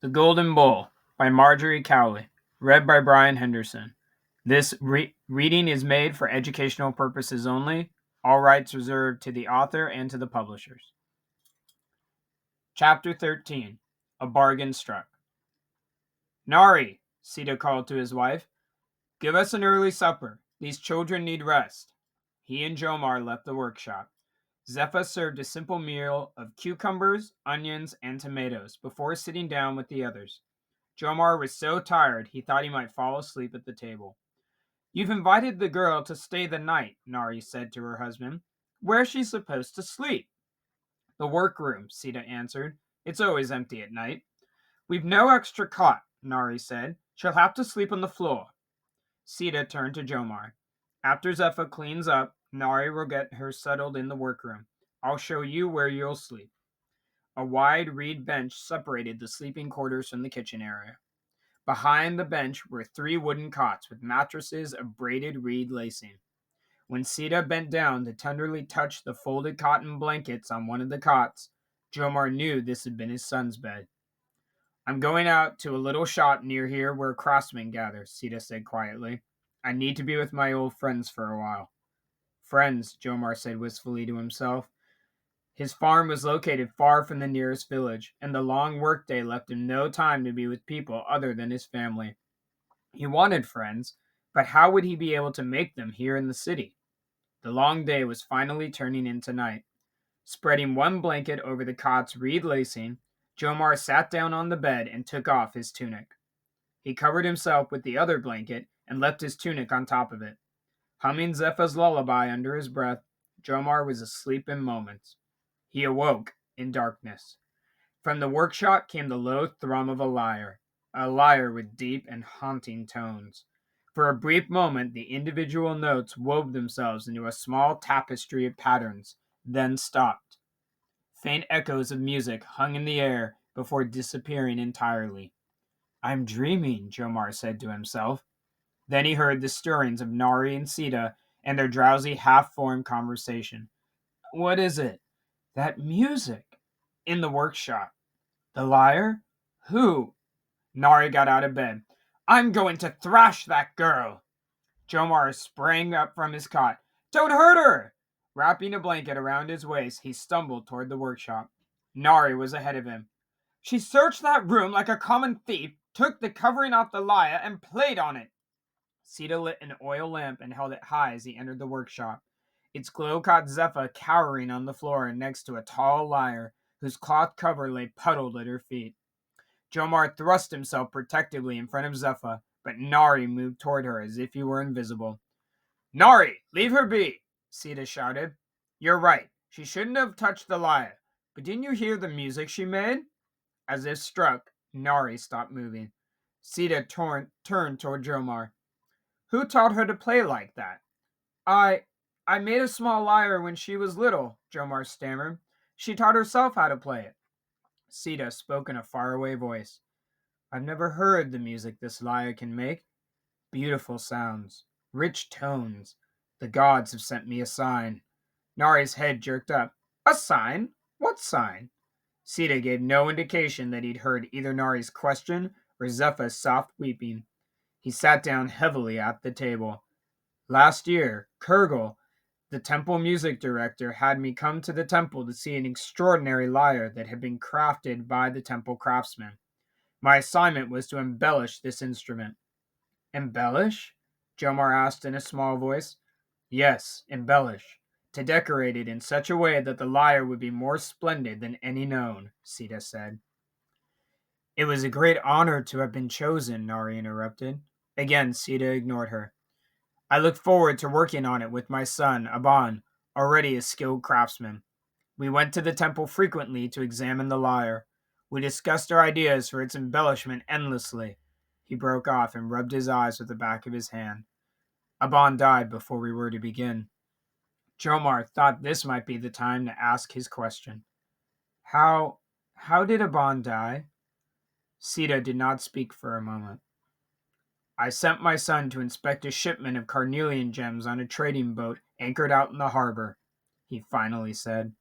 The Golden Bowl by Marjorie Cowley. Read by Brian Henderson. This reading is made for educational purposes only. All rights reserved to the author and to the publishers. Chapter 13. A Bargain Struck. Nari, Sita called to his wife, give us an early supper. These children need rest. He and Jomar left the workshop. Zepha served a simple meal of cucumbers, onions, and tomatoes before sitting down with the others. Jomar was so tired he thought he might fall asleep at the table. You've invited the girl to stay the night, Nari said to her husband. Where's she supposed to sleep? The workroom, Sita answered. It's always empty at night. We've no extra cot, Nari said. She'll have to sleep on the floor. Sita turned to Jomar. After Zepha cleans up, Nari will get her settled in the workroom. I'll show you where you'll sleep. A wide reed bench separated the sleeping quarters from the kitchen area. Behind the bench were 3 wooden cots with mattresses of braided reed lacing. When Sita bent down to tenderly touch the folded cotton blankets on one of the cots, Jomar knew this had been his son's bed. I'm going out to a little shop near here where craftsmen gather, Sita said quietly. I need to be with my old friends for a while. Friends, Jomar said wistfully to himself. His farm was located far from the nearest village, and the long workday left him no time to be with people other than his family. He wanted friends, but how would he be able to make them here in the city? The long day was finally turning into night. Spreading one blanket over the cot's reed lacing, Jomar sat down on the bed and took off his tunic. He covered himself with the other blanket and left his tunic on top of it. Humming Zepha's lullaby under his breath, Jomar was asleep in moments. He awoke in darkness. From the workshop came the low thrum of a lyre with deep and haunting tones. For a brief moment, the individual notes wove themselves into a small tapestry of patterns, then stopped. Faint echoes of music hung in the air before disappearing entirely. I'm dreaming, Jomar said to himself. Then he heard the stirrings of Nari and Sita and their drowsy, half-formed conversation. What is it? That music. In the workshop. The lyre? Who? Nari got out of bed. I'm going to thrash that girl. Jomar sprang up from his cot. Don't hurt her! Wrapping a blanket around his waist, he stumbled toward the workshop. Nari was ahead of him. She searched that room like a common thief, took the covering off the lyre, and played on it. Sita lit an oil lamp and held it high as he entered the workshop. Its glow caught Zepha cowering on the floor next to a tall lyre, whose cloth cover lay puddled at her feet. Jomar thrust himself protectively in front of Zepha, but Nari moved toward her as if he were invisible. Nari, leave her be, Sita shouted. You're right. She shouldn't have touched the lyre. But didn't you hear the music she made? As if struck, Nari stopped moving. Sita turned toward Jomar. Who taught her to play like that? I I made a small lyre when she was little, Jomar stammered. She taught herself how to play it. Sita spoke in a faraway voice. I've never heard the music this lyre can make. Beautiful sounds, rich tones. The gods have sent me a sign. Nari's head jerked up. A sign? What sign? Sita gave no indication that he'd heard either Nari's question or Zepha's soft weeping. He sat down heavily at the table. Last year, Kurgel, the temple music director, had me come to the temple to see an extraordinary lyre that had been crafted by the temple craftsmen. My assignment was to embellish this instrument. Embellish? Jomar asked in a small voice. Yes, embellish. To decorate it in such a way that the lyre would be more splendid than any known, Sita said. It was a great honor to have been chosen, Nari interrupted. Again, Sita ignored her. I look forward to working on it with my son, Aban, already a skilled craftsman. We went to the temple frequently to examine the lyre. We discussed our ideas for its embellishment endlessly. He broke off and rubbed his eyes with the back of his hand. Aban died before we were to begin. Jomar thought this might be the time to ask his question. How did Aban die? Sita did not speak for a moment. I sent my son to inspect a shipment of carnelian gems on a trading boat anchored out in the harbor, he finally said.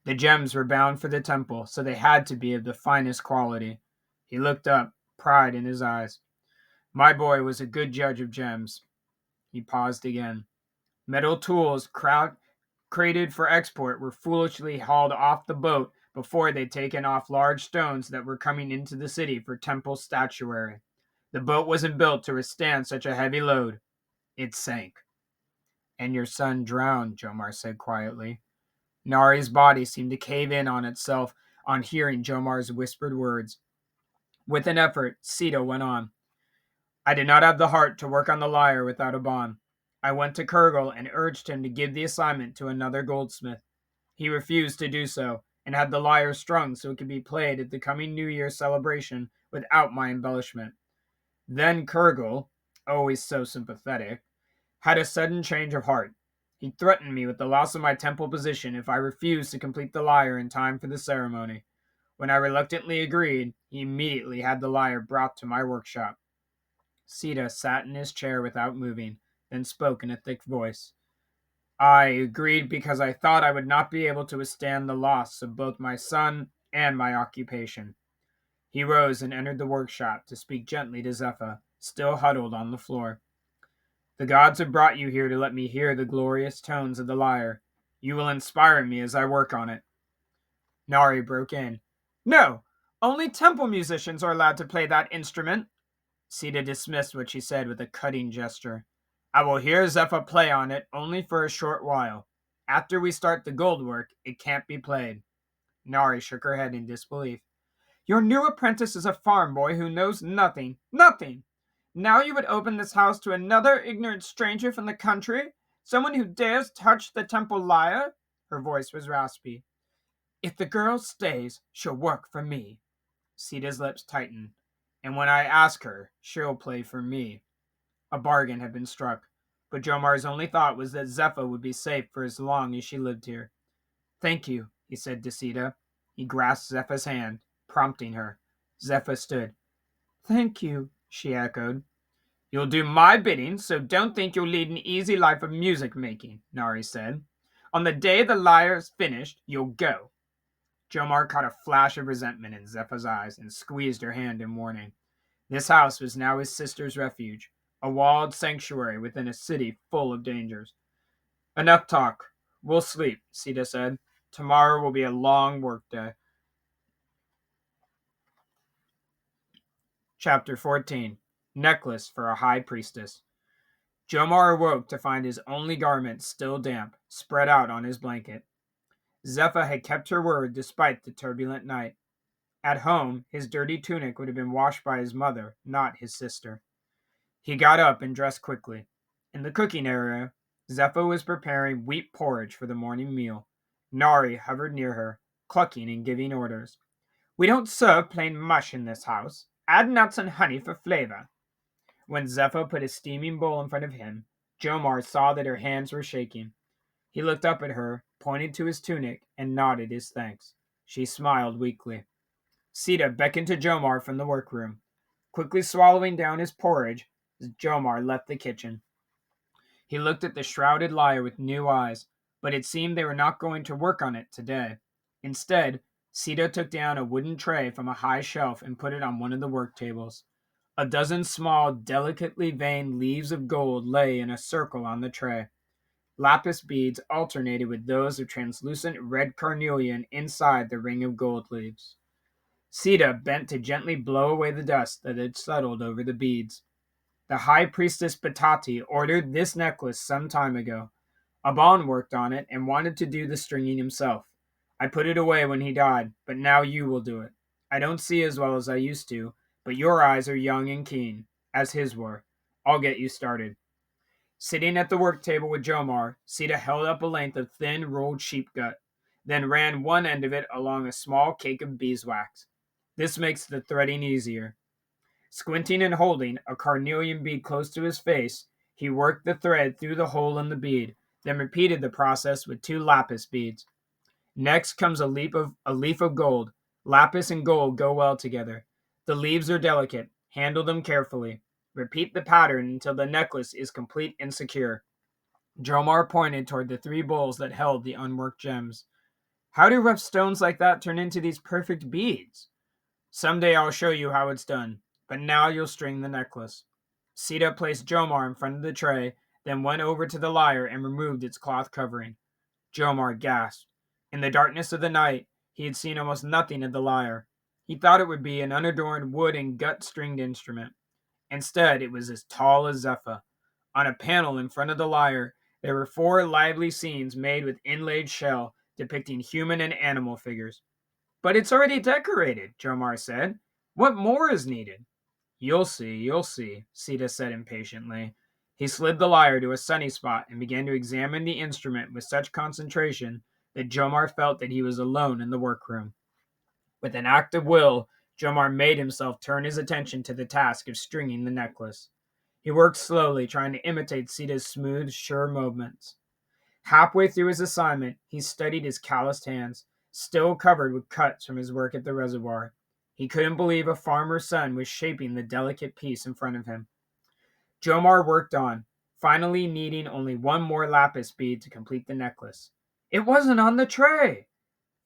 The gems were bound for the temple, so they had to be of the finest quality. He looked up, pride in his eyes. My boy was a good judge of gems. He paused again. Metal tools crated for export were foolishly hauled off the boat before they'd taken off large stones that were coming into the city for temple statuary. The boat wasn't built to withstand such a heavy load. It sank. And your son drowned, Jomar said quietly. Nari's body seemed to cave in on itself on hearing Jomar's whispered words. With an effort, Sita went on. I did not have the heart to work on the lyre without a bond. I went to Kurgal and urged him to give the assignment to another goldsmith. He refused to do so, and had the lyre strung so it could be played at the coming New Year celebration without my embellishment. Then Kurgal, always so sympathetic, had a sudden change of heart. He threatened me with the loss of my temple position if I refused to complete the lyre in time for the ceremony. When I reluctantly agreed, he immediately had the lyre brought to my workshop. Sita sat in his chair without moving, then spoke in a thick voice. I agreed because I thought I would not be able to withstand the loss of both my son and my occupation. He rose and entered the workshop to speak gently to Zephyr, still huddled on the floor. The gods have brought you here to let me hear the glorious tones of the lyre. You will inspire me as I work on it. Nari broke in. No, only temple musicians are allowed to play that instrument. Sita dismissed what she said with a cutting gesture. I will hear Zephyr play on it only for a short while. After we start the gold work, it can't be played. Nari shook her head in disbelief. Your new apprentice is a farm boy who knows nothing. Nothing! Now you would open this house to another ignorant stranger from the country? Someone who dares touch the temple lyre? Her voice was raspy. If the girl stays, she'll work for me. Sita's lips tightened. And when I ask her, she'll play for me. A bargain had been struck, but Jomar's only thought was that Zephyr would be safe for as long as she lived here. Thank you, he said to Sita. He grasped Zephyr's hand, prompting her. Zephyr stood. Thank you, she echoed. You'll do my bidding, so don't think you'll lead an easy life of music making, Nari said. On the day the lyre is finished, you'll go. Jomar caught a flash of resentment in Zephyr's eyes and squeezed her hand in warning. This house was now his sister's refuge, a walled sanctuary within a city full of dangers. Enough talk. We'll sleep, Sita said. Tomorrow will be a long work day. Chapter 14. Necklace for a High Priestess. Jomar awoke to find his only garment still damp, spread out on his blanket. Zephyr had kept her word despite the turbulent night. At home, his dirty tunic would have been washed by his mother, not his sister. He got up and dressed quickly. In the cooking area, Zephyr was preparing wheat porridge for the morning meal. Nari hovered near her, clucking and giving orders. We don't serve plain mush in this house. Add nuts and honey for flavor. When Zephyr put a steaming bowl in front of him, Jomar saw that her hands were shaking. He looked up at her, pointed to his tunic, and nodded his thanks. She smiled weakly. Sita beckoned to Jomar from the workroom. Quickly swallowing down his porridge, Jomar left the kitchen. He looked at the shrouded lyre with new eyes, but it seemed they were not going to work on it today. Instead, Sita took down a wooden tray from a high shelf and put it on one of the work tables. A dozen small, delicately veined leaves of gold lay in a circle on the tray. Lapis beads alternated with those of translucent red carnelian inside the ring of gold leaves. Sita bent to gently blow away the dust that had settled over the beads. The High Priestess Batati ordered this necklace some time ago. Aban worked on it and wanted to do the stringing himself. I put it away when he died, but now you will do it. I don't see as well as I used to, but your eyes are young and keen, as his were. I'll get you started. Sitting at the work table with Jomar, Sita held up a length of thin rolled sheep gut, then ran one end of it along a small cake of beeswax. This makes the threading easier. Squinting and holding a carnelian bead close to his face, he worked the thread through the hole in the bead, then repeated the process with 2 lapis beads. Next comes a leaf of gold. Lapis and gold go well together. The leaves are delicate. Handle them carefully. Repeat the pattern until the necklace is complete and secure. Jomar pointed toward the 3 bowls that held the unworked gems. How do rough stones like that turn into these perfect beads? Someday I'll show you how it's done, but now you'll string the necklace. Sita placed Jomar in front of the tray, then went over to the lyre and removed its cloth covering. Jomar gasped. In the darkness of the night, he had seen almost nothing of the lyre. He thought it would be an unadorned wood and gut stringed instrument. Instead, it was as tall as Zephyr. On a panel in front of the lyre, there were 4 lively scenes made with inlaid shell depicting human and animal figures. But it's already decorated, Jomar said. What more is needed? You'll see, Sita said impatiently. He slid the lyre to a sunny spot and began to examine the instrument with such concentration that Jomar felt that he was alone in the workroom. With an act of will, Jomar made himself turn his attention to the task of stringing the necklace. He worked slowly, trying to imitate Sita's smooth, sure movements. Halfway through his assignment, he studied his calloused hands, still covered with cuts from his work at the reservoir. He couldn't believe a farmer's son was shaping the delicate piece in front of him. Jomar worked on, finally needing only one more lapis bead to complete the necklace. It wasn't on the tray!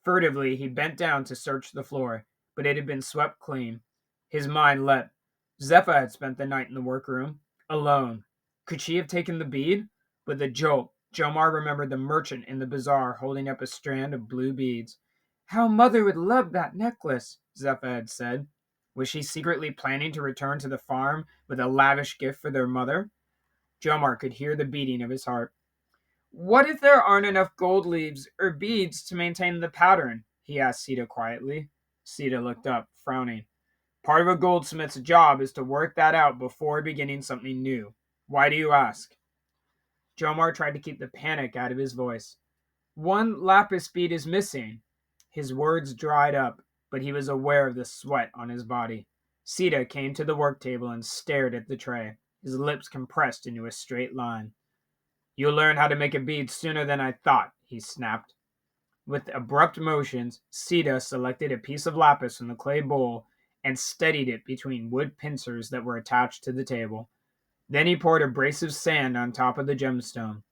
Furtively, he bent down to search the floor, but it had been swept clean. His mind leapt. Zephyr had spent the night in the workroom, alone. Could she have taken the bead? With a jolt, Jomar remembered the merchant in the bazaar holding up a strand of blue beads. How mother would love that necklace, Zephyr had said. Was she secretly planning to return to the farm with a lavish gift for their mother? Jomar could hear the beating of his heart. What if there aren't enough gold leaves or beads to maintain the pattern? He asked Sita quietly. Sita looked up, frowning. Part of a goldsmith's job is to work that out before beginning something new. Why do you ask? Jomar tried to keep the panic out of his voice. One lapis bead is missing. His words dried up, but he was aware of the sweat on his body. Sita came to the work table and stared at the tray, his lips compressed into a straight line. You'll learn how to make a bead sooner than I thought, he snapped. With abrupt motions, Sita selected a piece of lapis from the clay bowl and steadied it between wood pincers that were attached to the table. Then he poured a brace of sand on top of the gemstone.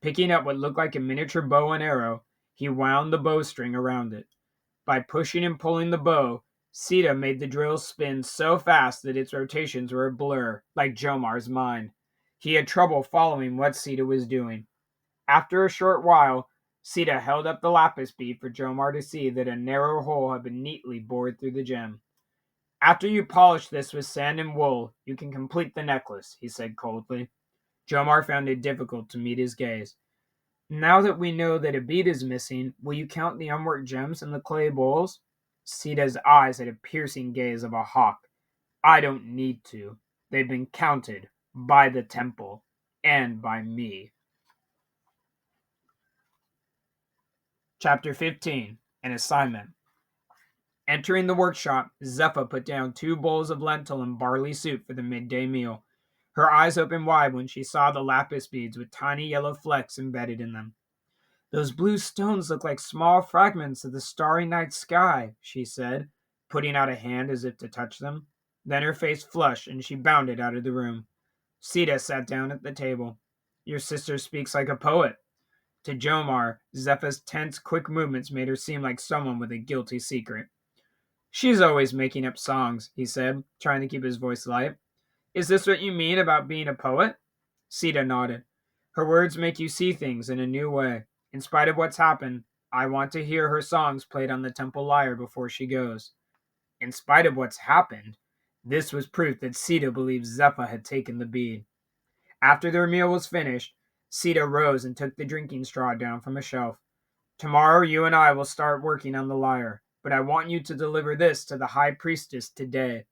Picking up what looked like a miniature bow and arrow, he wound the bowstring around it. By pushing and pulling the bow, Sita made the drill spin so fast that its rotations were a blur, like Jomar's mind. He had trouble following what Sita was doing. After a short while, Sita held up the lapis bead for Jomar to see that a narrow hole had been neatly bored through the gem. After you polish this with sand and wool, you can complete the necklace, he said coldly. Jomar found it difficult to meet his gaze. Now that we know that a bead is missing, will you count the unworked gems in the clay bowls? Sita's eyes had a piercing gaze of a hawk. I don't need to. They've been counted by the temple and by me. Chapter 15. An Assignment. Entering the workshop, Zephyr put down 2 bowls of lentil and barley soup for the midday meal. Her eyes opened wide when she saw the lapis beads with tiny yellow flecks embedded in them. Those blue stones look like small fragments of the starry night sky, she said, putting out a hand as if to touch them. Then her face flushed and she bounded out of the room. Sita sat down at the table. Your sister speaks like a poet. To Jomar, Zephyr's tense, quick movements made her seem like someone with a guilty secret. She's always making up songs, he said, trying to keep his voice light. Is this what you mean about being a poet? Sita nodded. Her words make you see things in a new way. In spite of what's happened, I want to hear her songs played on the temple lyre before she goes. In spite of what's happened, this was proof that Sita believed Zephyr had taken the bead. After their meal was finished, Sita rose and took the drinking straw down from a shelf. Tomorrow you and I will start working on the lyre, but I want you to deliver this to the high priestess today.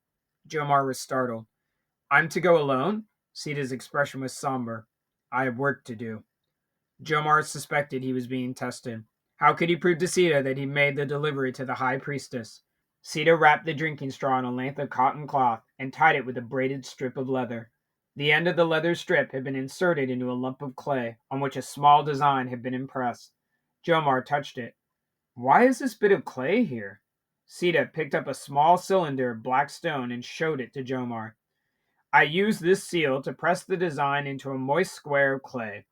Jomar was startled. I'm to go alone? Sita's expression was somber. I have work to do. Jomar suspected he was being tested. How could he prove to Sita that he made the delivery to the high priestess? Sita wrapped the drinking straw in a length of cotton cloth and tied it with a braided strip of leather. The end of the leather strip had been inserted into a lump of clay on which a small design had been impressed. Jomar touched it. Why is this bit of clay here? Sita picked up a small cylinder of black stone and showed it to Jomar. I used this seal to press the design into a moist square of clay.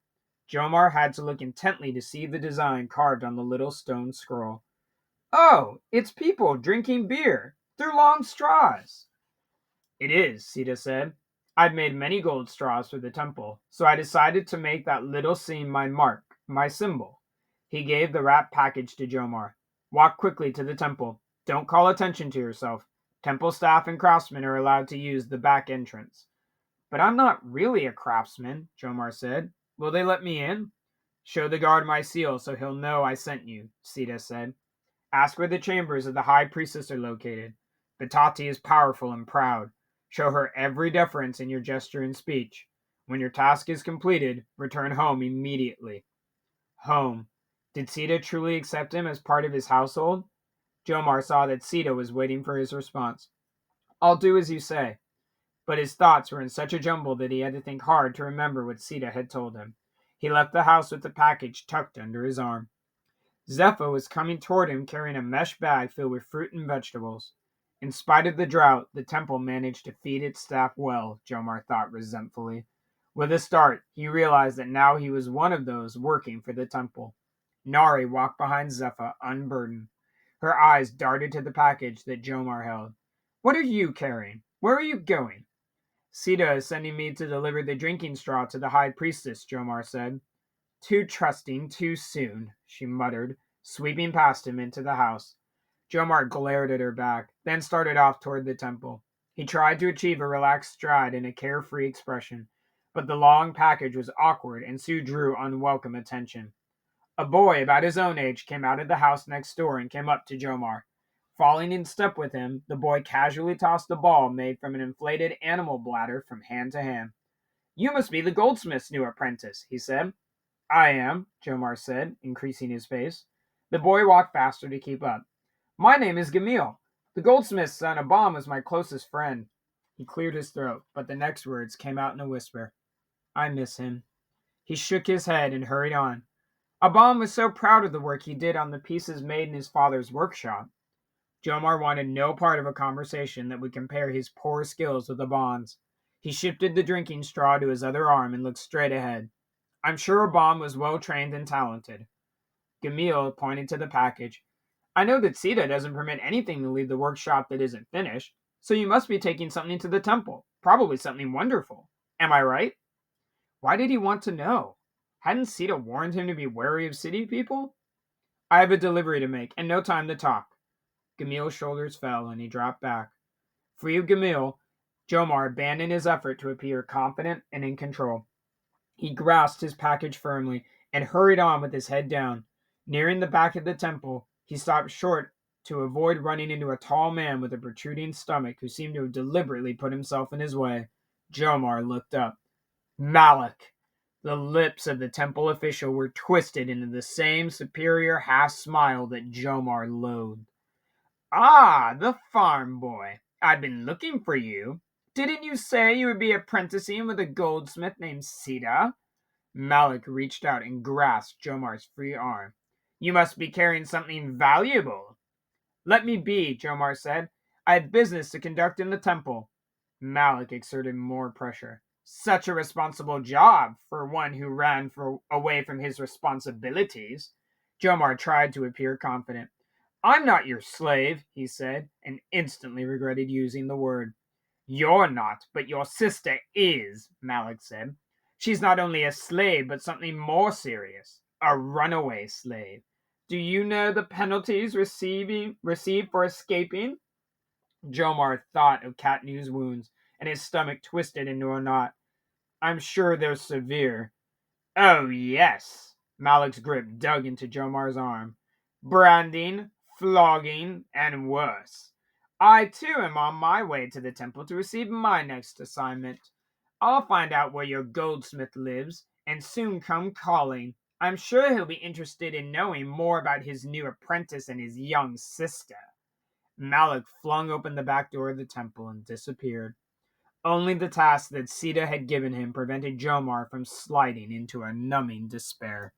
Jomar had to look intently to see the design carved on the little stone scroll. Oh, it's people drinking beer. They're long straws. It is, Sita said. I've made many gold straws for the temple, so I decided to make that little seam my mark, my symbol. He gave the wrapped package to Jomar. Walk quickly to the temple. Don't call attention to yourself. Temple staff and craftsmen are allowed to use the back entrance. But I'm not really a craftsman, Jomar said. Will they let me in? Show the guard my seal so he'll know I sent you, Sita said. Ask where the chambers of the High Priestess are located. Batati is powerful and proud. Show her every deference in your gesture and speech. When your task is completed, return home immediately. Home. Did Sita truly accept him as part of his household? Jomar saw that Sita was waiting for his response. I'll do as you say. But his thoughts were in such a jumble that he had to think hard to remember what Sita had told him. He left the house with the package tucked under his arm. Zephyr was coming toward him carrying a mesh bag filled with fruit and vegetables. In spite of the drought, the temple managed to feed its staff well, Jomar thought resentfully. With a start, he realized that now he was one of those working for the temple. Nari walked behind Zephyr, unburdened. Her eyes darted to the package that Jomar held. What are you carrying? Where are you going? Sita is sending me to deliver the drinking straw to the High Priestess, Jomar said. Too trusting, too soon, she muttered, sweeping past him into the house. Jomar glared at her back, then started off toward the temple. He tried to achieve a relaxed stride and a carefree expression, but the long package was awkward and Sue drew unwelcome attention. A boy about his own age came out of the house next door and came up to Jomar. Falling in step with him, the boy casually tossed a ball made from an inflated animal bladder from hand to hand. You must be the goldsmith's new apprentice, he said. I am, Jomar said, increasing his pace. The boy walked faster to keep up. My name is Gamil. The goldsmith's son Abam was my closest friend. He cleared his throat, but the next words came out in a whisper. I miss him. He shook his head and hurried on. Abam was so proud of the work he did on the pieces made in his father's workshop. Jomar wanted no part of a conversation that would compare his poor skills with Abam's. He shifted the drinking straw to his other arm and looked straight ahead. I'm sure Abam was well trained and talented. Gamil pointed to the package. I know that Sita doesn't permit anything to leave the workshop that isn't finished, so you must be taking something to the temple. Probably something wonderful. Am I right? Why did he want to know? Hadn't Sita warned him to be wary of city people? I have a delivery to make, and no time to talk. Gamil's shoulders fell, and he dropped back. Free of Gamil, Jomar abandoned his effort to appear confident and in control. He grasped his package firmly and hurried on with his head down. Nearing the back of the temple, he stopped short to avoid running into a tall man with a protruding stomach who seemed to have deliberately put himself in his way. Jomar looked up. Malik! The lips of the temple official were twisted into the same superior half smile that Jomar loathed. Ah, the farm boy. I've been looking for you. Didn't you say you would be apprenticing with a goldsmith named Sita? Malik reached out and grasped Jomar's free arm. You must be carrying something valuable. Let me be, Jomar said. I have business to conduct in the temple. Malik exerted more pressure. Such a responsible job for one who ran away from his responsibilities. Jomar tried to appear confident. I'm not your slave, he said, and instantly regretted using the word. You're not, but your sister is, Malik said. She's not only a slave, but something more serious, a runaway slave. Do you know the penalties received for escaping? Jomar thought of Katnu's wounds, and his stomach twisted into a knot. I'm sure they're severe. Oh, yes. Malik's grip dug into Jomar's arm. Branding, flogging, and worse. I too am on my way to the temple to receive my next assignment. I'll find out where your goldsmith lives and soon come calling. I'm sure he'll be interested in knowing more about his new apprentice and his young sister. Malik flung open the back door of the temple and disappeared. Only the task that Sita had given him prevented Jomar from sliding into a numbing despair.